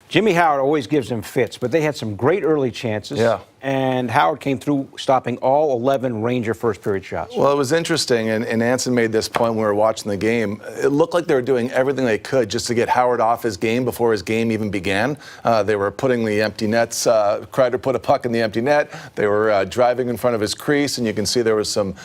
Jimmy Howard always gives them fits, but they had some great early chances. Yeah. And Howard came through stopping all 11 Ranger first-period shots. Well, it was interesting, and Anson made this point when we were watching the game. It looked like they were doing everything they could just to get Howard off his game before his game even began. They were putting the empty nets. Kreider put a puck in the empty net. They were driving in front of his crease, and you can see there was some,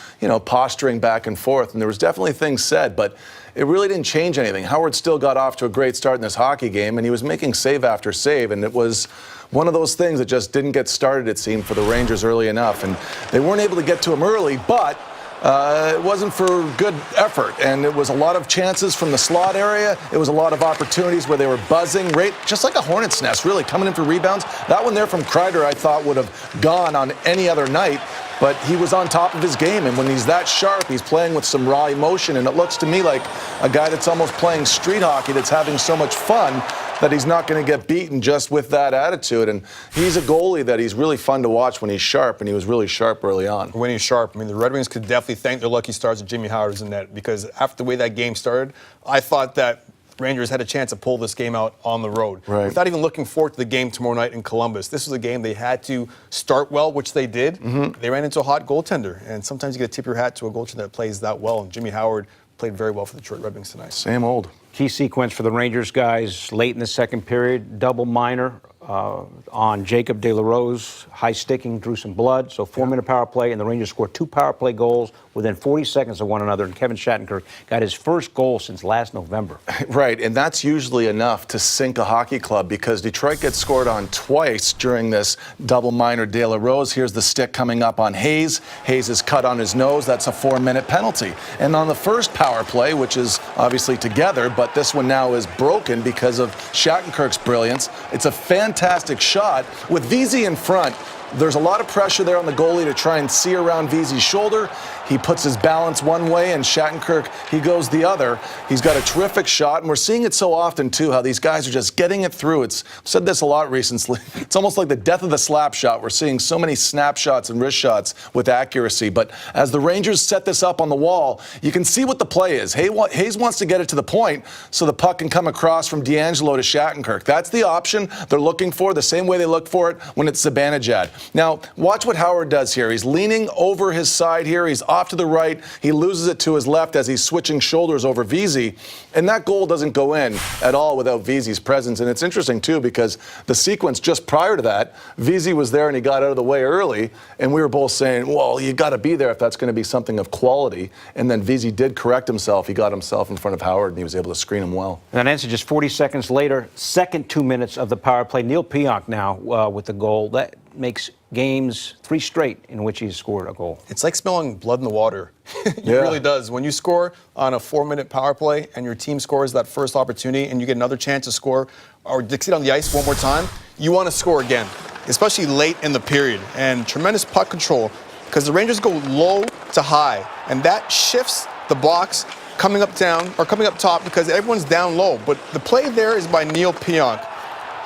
posturing back and forth. And there was definitely things said, but it really didn't change anything. Howard still got off to a great start in this hockey game, and he was making save after save, and it was one of those things that just didn't get started, it seemed, for the Rangers early enough. And they weren't able to get to him early, but it wasn't for good effort. And it was a lot of chances from the slot area. It was a lot of opportunities where they were buzzing, right, just like a hornet's nest, really, coming in for rebounds. That one there from Kreider, I thought, would have gone on any other night. But he was on top of his game, and when he's that sharp, he's playing with some raw emotion, and it looks to me like a guy that's almost playing street hockey, that's having so much fun that he's not going to get beaten just with that attitude. And he's a goalie that he's really fun to watch when he's sharp, and he was really sharp early on. When he's sharp, the Red Wings could definitely thank their lucky stars that Jimmy Howard is in net, because after the way that game started, I thought that Rangers had a chance to pull this game out on the road. Right. Without even looking forward to the game tomorrow night in Columbus. This was a game they had to start well, which they did. Mm-hmm. They ran into a hot goaltender, and sometimes you get to tip your hat to a goaltender that plays that well, and Jimmy Howard played very well for the Detroit Red Wings tonight. Same old. Key sequence for the Rangers guys late in the second period, double minor on Jacob De La Rose, high sticking, drew some blood. So 4-minute power play, and the Rangers scored 2 power play goals within 40 seconds of one another. And Kevin Shattenkirk got his first goal since last November. Right, and that's usually enough to sink a hockey club, because Detroit gets scored on twice during this double minor. De La Rose, here's the stick coming up on Hayes. Hayes is cut on his nose. That's a 4-minute penalty. And on the first power play, which is obviously together, but this one now is broken because of Shattenkirk's brilliance. It's a fantastic shot with Vesey in front. There's a lot of pressure there on the goalie to try and see around Vesey's shoulder. He puts his balance one way, and Shattenkirk, he goes the other. He's got a terrific shot, and we're seeing it so often, too, how these guys are just getting it through. I've said this a lot recently. It's almost like the death of the slap shot. We're seeing so many snapshots and wrist shots with accuracy. But as the Rangers set this up on the wall, you can see what the play is. Hayes wants to get it to the point so the puck can come across from D'Angelo to Shattenkirk. That's the option they're looking for, the same way they look for it when it's Zibanejad. Now, watch what Howard does here. He's leaning over his side here. He's off to the right. He loses it to his left as he's switching shoulders over Vesey. And that goal doesn't go in at all without Vesey's presence. And it's interesting, too, because the sequence just prior to that, Vesey was there and he got out of the way early. And we were both saying, well, you got to be there if that's going to be something of quality. And then Vesey did correct himself. He got himself in front of Howard, and he was able to screen him well. And then Anson, just 40 seconds later, second 2 minutes of the power play. Neil Pionk now with the goal. That makes games 3 straight in which he's scored a goal. It's like smelling blood in the water. It Yeah. really does. When you score on a 4-minute power play and your team scores that first opportunity and you get another chance to score or to get on the ice one more time, you want to score again, especially late in the period. And tremendous puck control, because the Rangers go low to high, and that shifts the box coming up down or coming up top because everyone's down low. But the play there is by Neil Pionk.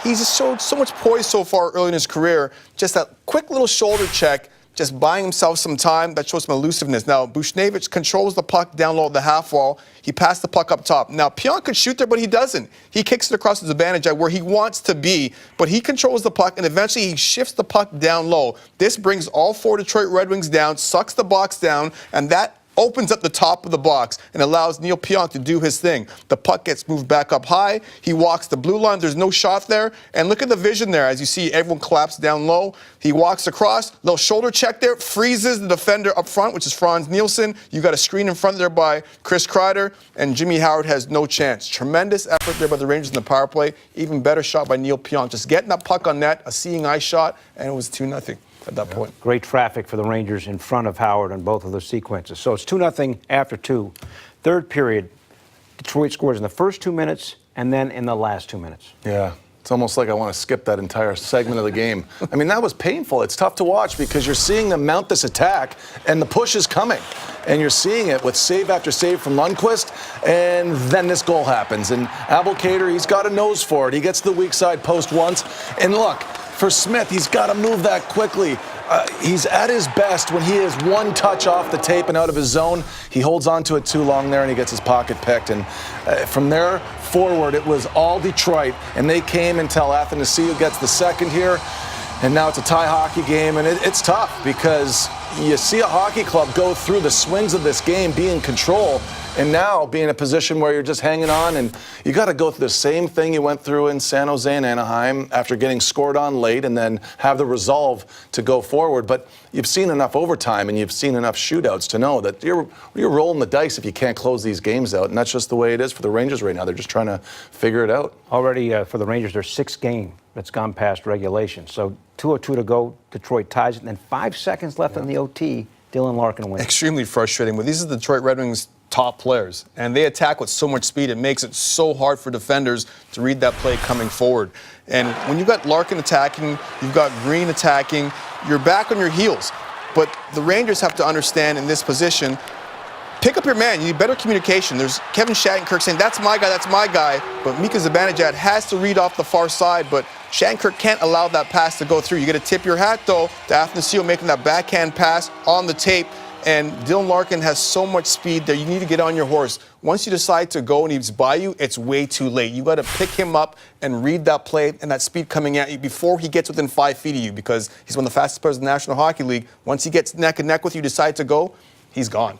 He's just showed so much poise so far early in his career. Just that quick little shoulder check, just buying himself some time. That shows some elusiveness. Now, Buchnevich controls the puck down low at the half wall. He passed the puck up top. Now, Pionk could shoot there, but he doesn't. He kicks it across his advantage at where he wants to be, but he controls the puck, and eventually he shifts the puck down low. This brings all 4 Detroit Red Wings down, sucks the box down, and that opens up the top of the box and allows Neil Pionk to do his thing. The puck gets moved back up high. He walks the blue line. There's no shot there. And look at the vision there. As you see, everyone collapse down low. He walks across. Little shoulder check there. Freezes the defender up front, which is Franz Nielsen. You got a screen in front there by Chris Kreider. And Jimmy Howard has no chance. Tremendous effort there by the Rangers in the power play. Even better shot by Neil Pionk. Just getting that puck on net, a seeing eye shot, and it was 2-0. At that point. Great traffic for the Rangers in front of Howard on both of those sequences. So it's 2-0 after 2. Third period, Detroit scores in the first 2 minutes and then in the last 2 minutes. Yeah. It's almost like I want to skip that entire segment of the game. I mean, that was painful. It's tough to watch because you're seeing them mount this attack, and the push is coming. And you're seeing it with save after save from Lundqvist, and then this goal happens. And Abelkader, he's got a nose for it. He gets to the weak side post once. And look, for Smith, he's got to move that quickly. He's at his best when he is one touch off the tape and out of his zone. He holds on to it too long there, and he gets his pocket picked. And from there, forward, it was all Detroit, and they came until Athanasiou gets the second here. And now it's a tie hockey game, and it's tough because you see a hockey club go through the swings of this game, be in control, and now be in a position where you're just hanging on, and you got to go through the same thing you went through in San Jose and Anaheim after getting scored on late and then have the resolve to go forward. But you've seen enough overtime and you've seen enough shootouts to know that you're rolling the dice if you can't close these games out, and that's just the way it is for the Rangers right now. They're just trying to figure it out. Already for the Rangers, there's 6 games that's gone past regulation. So 2:02 to go, Detroit ties it, and then 5 seconds left in the OT, Dylan Larkin wins. Extremely frustrating, but these are the Detroit Red Wings' top players, and they attack with so much speed. It makes it so hard for defenders to read that play coming forward. And when you've got Larkin attacking, you've got Green attacking, you're back on your heels. But the Rangers have to understand in this position, pick up your man. You need better communication. There's Kevin Shattenkirk saying, that's my guy. But Mika Zibanejad has to read off the far side, but Shattenkirk can't allow that pass to go through. You got to tip your hat, though, to Athanasiou making that backhand pass on the tape. And Dylan Larkin has so much speed there. You need to get on your horse. Once you decide to go and he's by you, it's way too late. You got to pick him up and read that play and that speed coming at you before he gets within 5 feet of you, because he's one of the fastest players in the National Hockey League. Once he gets neck and neck with you, decide to go, he's gone.